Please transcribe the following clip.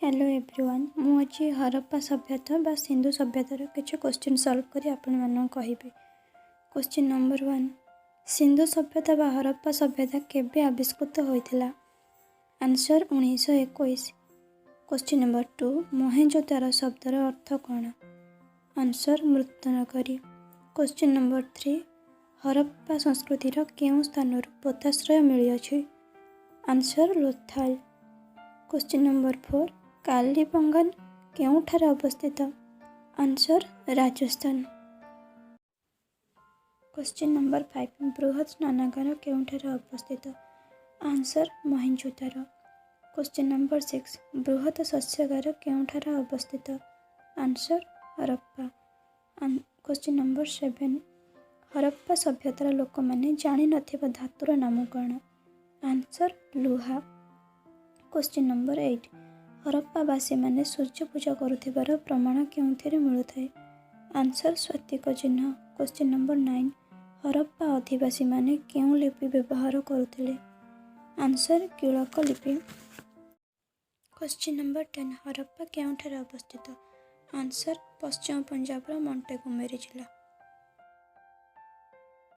Hello everyone मु आज हरप्पा सभ्यता बा सिंधु सभ्यतार किसी क्वेश्चन सॉल्व करी आपण मानक कहबी। क्वेश्चन नंबर 1 सिंधु सभ्यता बा हरप्पा सभ्यता केबे आविष्कृत होइथिला? आंसर 1921। क्वेश्चन नंबर 2 मोहेंजोदारो शब्दर अर्थ कौन? आंसर मृत्युनगरी। क्वेश्चन नंबर 3 हरप्पा संस्कृतिर केउं स्थानरु पोताश्रय मिलिअछि? Answer Lothal. Question number 4 Kalibangan केउंठारे अवस्थित? आंसर राजस्थान। क्वेश्चन नंबर 5 बृहत स्नानागार केउंठारे अवस्थित? आंसर मोहेंजोदारो। क्वेश्चन नंबर 6 बृहत शस्यागार केउंठारे अवस्थित? Answer Harappa. Question number 7 Harappa सभ्यतार लोक माने जानि नथिबा धातुर नाम कौन? आंसर लुहा। क्वेश्चन नंबर 8 हरप्पावासी माने सूर्य पूजा करुथिबार प्रमाण केउंथिरे मिलुथाय? आंसर स्वातिक चिन्ह। क्वेश्चन नंबर 9 हरप्पा अधिवासी माने केउं लिपि व्यवहार करुथिले? आंसर कीलक लिपि। क्वेश्चन नंबर 10 हरप्पा केउंठारे अवस्थित? आंसर पश्चिम पंजाब मोंटेगोमेरी जिला।